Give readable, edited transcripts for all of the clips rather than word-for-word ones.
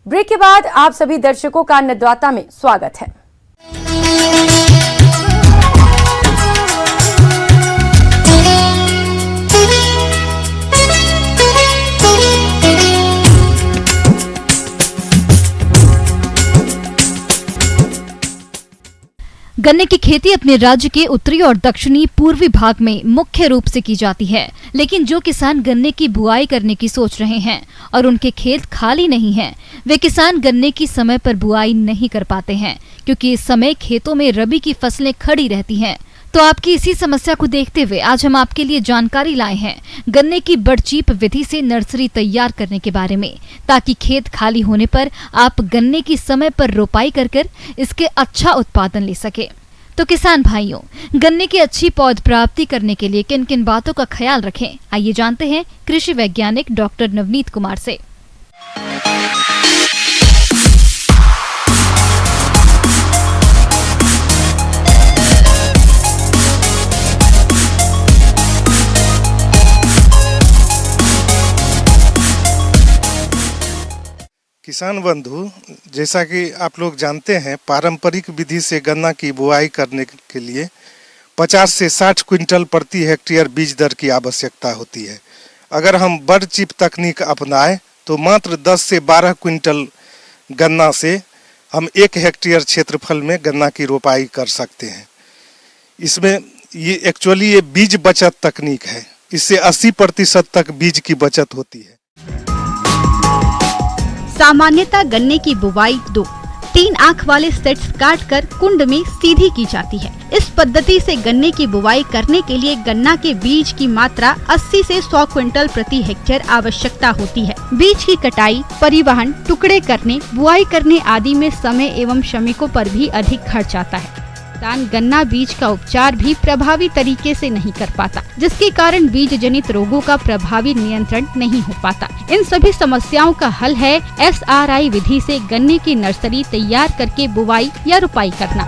Break के बाद आप सभी दर्शकों का अन्नदाता में स्वागत है। गन्ने की खेती अपने राज्य के उत्तरी और दक्षिणी पूर्वी भाग में मुख्य रूप से की जाती है, लेकिन जो किसान गन्ने की बुआई करने की सोच रहे हैं और उनके खेत खाली नहीं हैं, वे किसान गन्ने की समय पर बुआई नहीं कर पाते हैं, क्योंकि इस समय खेतों में रबी की फसलें खड़ी रहती हैं। तो आपकी इसी समस्या को देखते हुए आज हम आपके लिए जानकारी लाए हैं गन्ने की बड़चीप विधि से नर्सरी तैयार करने के बारे में, ताकि खेत खाली होने पर आप गन्ने की समय पर रोपाई कर इसके अच्छा उत्पादन ले सके। तो किसान भाइयों, गन्ने की अच्छी पौध प्राप्ति करने के लिए किन किन बातों का ख्याल रखें, आइए जानते हैं कृषि वैज्ञानिक डॉक्टर नवनीत कुमार से। किसान बंधु, जैसा कि आप लोग जानते हैं, पारंपरिक विधि से गन्ना की बुआई करने के लिए 50 से 60 क्विंटल प्रति हेक्टेयर बीज दर की आवश्यकता होती है। अगर हम बड़चीप तकनीक अपनाएं तो मात्र 10 से 12 क्विंटल गन्ना से हम 1 हेक्टेयर क्षेत्रफल में गन्ना की रोपाई कर सकते हैं। इसमें ये बीज बचत तकनीक है। इससे 80% तक बीज की बचत होती है। सामान्यतः गन्ने की बुवाई 2-3 आंख वाले सेट्स काटकर कुंड में सीधी की जाती है। इस पद्धति से गन्ने की बुवाई करने के लिए गन्ना के बीज की मात्रा 80 से 100 क्विंटल प्रति हेक्टेयर आवश्यकता होती है। बीज की कटाई, परिवहन, टुकड़े करने, बुआई करने आदि में समय एवं श्रमिकों पर भी अधिक खर्च आता है। किसान गन्ना बीज का उपचार भी प्रभावी तरीके से नहीं कर पाता, जिसके कारण बीज जनित रोगों का प्रभावी नियंत्रण नहीं हो पाता। इन सभी समस्याओं का हल है SRI विधि से गन्ने की नर्सरी तैयार करके बुवाई या रोपाई करना।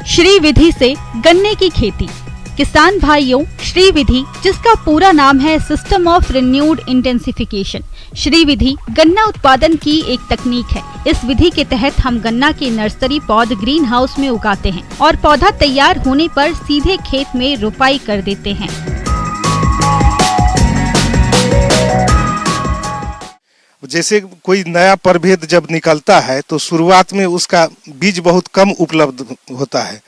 श्री विधि से गन्ने की खेती। किसान भाइयों, श्री विधि, जिसका पूरा नाम है सिस्टम ऑफ रिन्यूड इंटेंसिफिकेशन, श्री विधि गन्ना उत्पादन की एक तकनीक है। इस विधि के तहत हम गन्ना की नर्सरी पौध ग्रीन हाउस में उगाते हैं और पौधा तैयार होने पर सीधे खेत में रोपाई कर देते हैं। जैसे कोई नया प्रभेद जब निकलता है तो शुरुआत में उसका बीज बहुत कम उपलब्ध होता है,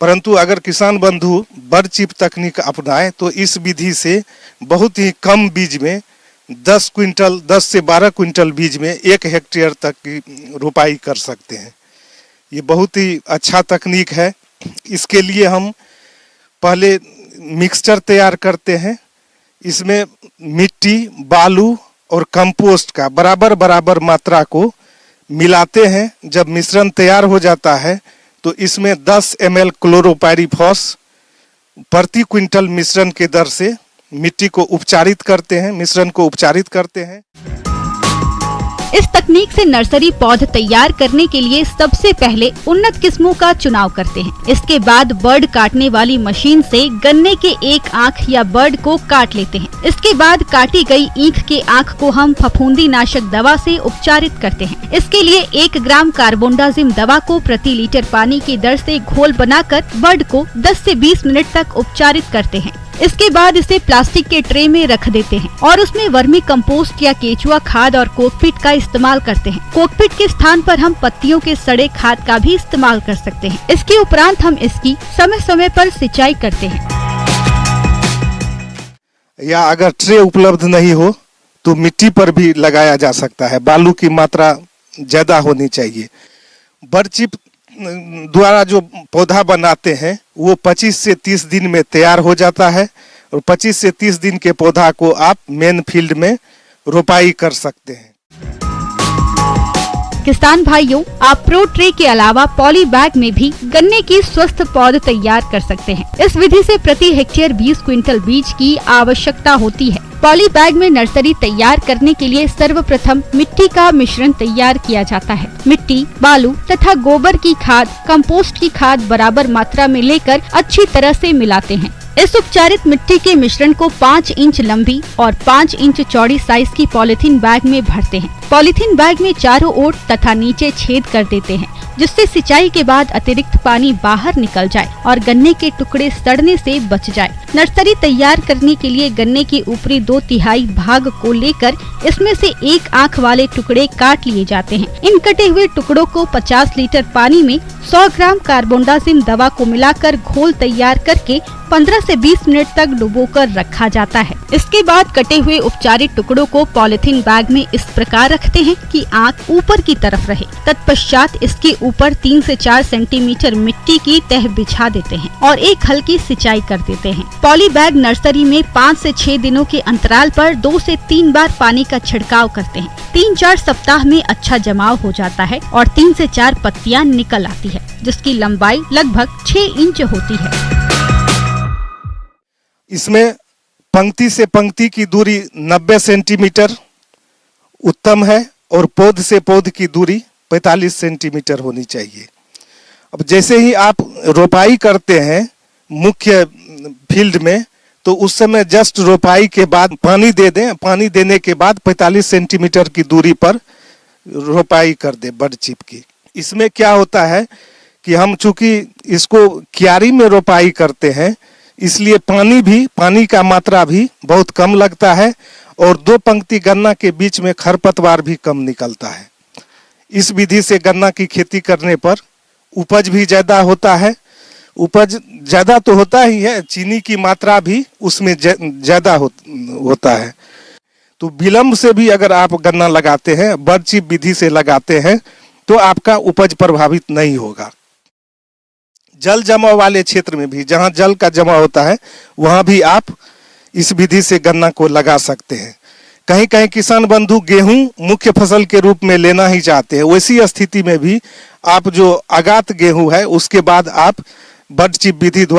परंतु अगर किसान बंधु बड़चीप तकनीक अपनाएं तो इस विधि से बहुत ही कम बीज में 10 से 12 क्विंटल बीज में 1 हेक्टेयर तक की रोपाई कर सकते हैं। ये बहुत ही अच्छा तकनीक है। इसके लिए हम पहले मिक्सचर तैयार करते हैं। इसमें मिट्टी, बालू और कंपोस्ट का बराबर मात्रा को मिलाते हैं। जब मिश्रण तैयार हो जाता है तो इसमें 10 ml क्लोरोपाइरीफॉस प्रति क्विंटल मिश्रण के दर से मिट्टी को उपचारित करते हैं, मिश्रण को उपचारित करते हैं। इस तकनीक से नर्सरी पौध तैयार करने के लिए सबसे पहले उन्नत किस्मों का चुनाव करते हैं। इसके बाद बर्ड काटने वाली मशीन से गन्ने के एक आंख या बर्ड को काट लेते हैं। इसके बाद काटी गई ईंख के आंख को हम फफूंदी नाशक दवा से उपचारित करते हैं। इसके लिए 1 ग्राम कार्बोंडाजिम दवा को प्रति लीटर पानी की दर से घोल बनाकर बर्ड को 10 से 20 मिनट तक उपचारित करते हैं। इसके बाद इसे प्लास्टिक के ट्रे में रख देते हैं और उसमें वर्मी कंपोस्ट या केचुआ खाद और कोकपीट का इस्तेमाल करते हैं। कोकपीट के स्थान पर हम पत्तियों के सड़े खाद का भी इस्तेमाल कर सकते हैं। इसके उपरांत हम इसकी समय समय पर सिंचाई करते हैं। या अगर ट्रे उपलब्ध नहीं हो तो मिट्टी पर भी लगाया जा सकता है। बालू की मात्रा ज्यादा होनी चाहिए। बड़चीप द्वारा जो पौधा बनाते हैं वो 25 से 30 दिन में तैयार हो जाता है और 25 से 30 दिन के पौधा को आप मेन फील्ड में रोपाई कर सकते हैं। किसान भाइयों, आप प्रो ट्रे के अलावा पॉली बैग में भी गन्ने की स्वस्थ पौध तैयार कर सकते हैं। इस विधि से प्रति हेक्टेयर 20 क्विंटल बीज की आवश्यकता होती है। पॉली बैग में नर्सरी तैयार करने के लिए सर्वप्रथम मिट्टी का मिश्रण तैयार किया जाता है। मिट्टी, बालू तथा गोबर की खाद, कंपोस्ट की खाद बराबर मात्रा में लेकर अच्छी तरह से मिलाते हैं। इस उपचारित मिट्टी के मिश्रण को 5 इंच लंबी और 5 इंच चौड़ी साइज की पॉलिथीन बैग में भरते हैं। पॉलीथीन बैग में चारों ओर तथा नीचे छेद कर देते हैं, जिससे सिंचाई के बाद अतिरिक्त पानी बाहर निकल जाए और गन्ने के टुकड़े सड़ने से बच जाए। नर्सरी तैयार करने के लिए गन्ने के ऊपरी 2/3 भाग को लेकर इसमें से 1 आंख वाले टुकड़े काट लिए जाते हैं। इन कटे हुए टुकड़ों को 50 लीटर पानी में 100 ग्राम कार्बोंडाजिम दवा को मिलाकर घोल तैयार करके 15 से 20 मिनट तक डुबोकर रखा जाता है। इसके बाद कटे हुए उपचारित टुकड़ों को पॉलीथीन बैग में इस प्रकार रखते हैं कि आंख ऊपर की तरफ रहे। तत्पश्चात इसके ऊपर 3 से 4 सेंटीमीटर मिट्टी की तह बिछा देते हैं और एक हल्की सिंचाई कर देते हैं। पॉली बैग नर्सरी में 5 से 6 दिनों के अंतराल पर 2 से 3 बार पानी का छिड़काव करते हैं। 3-4 सप्ताह में अच्छा जमाव हो जाता है और 3 से 4 पत्तियां निकल आती है, जिसकी लंबाई लगभग 6 इंच होती है। इसमें पंक्ति से पंक्ति की दूरी 90 सेंटीमीटर उत्तम है और पौध से पौध की दूरी 45 सेंटीमीटर होनी चाहिए। अब जैसे ही आप रोपाई करते हैं मुख्य फील्ड में, तो उस समय जस्ट रोपाई के बाद पानी दे दें। पानी देने के बाद 45 सेंटीमीटर की दूरी पर रोपाई कर दें बड चिप की। इसमें क्या होता है कि हम चूंकि इसको क्यारी में रोपाई करते हैं, इसलिए पानी का मात्रा भी बहुत कम लगता है और 2 पंक्ति गन्ना के बीच में खरपतवार भी कम निकलता है। इस विधि से गन्ना की खेती करने पर उपज भी ज्यादा होता है। उपज ज्यादा तो होता ही है, चीनी की मात्रा भी उसमें ज्यादा होता है। तो विलंब से भी अगर आप गन्ना लगाते हैं, बड चिप विधि से लगाते हैं, तो आपका उपज प्रभावित नहीं होगा। जल जमाव वाले क्षेत्र में भी, जहां जल का जमा होता है, वहां भी आप इस विधि से गन्ना को लगा सकते हैं। कहीं कहीं किसान बंधु गेहूं मुख्य फसल के रूप में लेना ही चाहते हैं। वैसी स्थिति में भी आप जो आगात गेहूं है, उसके बाद आप बड चिप विधि द्वारा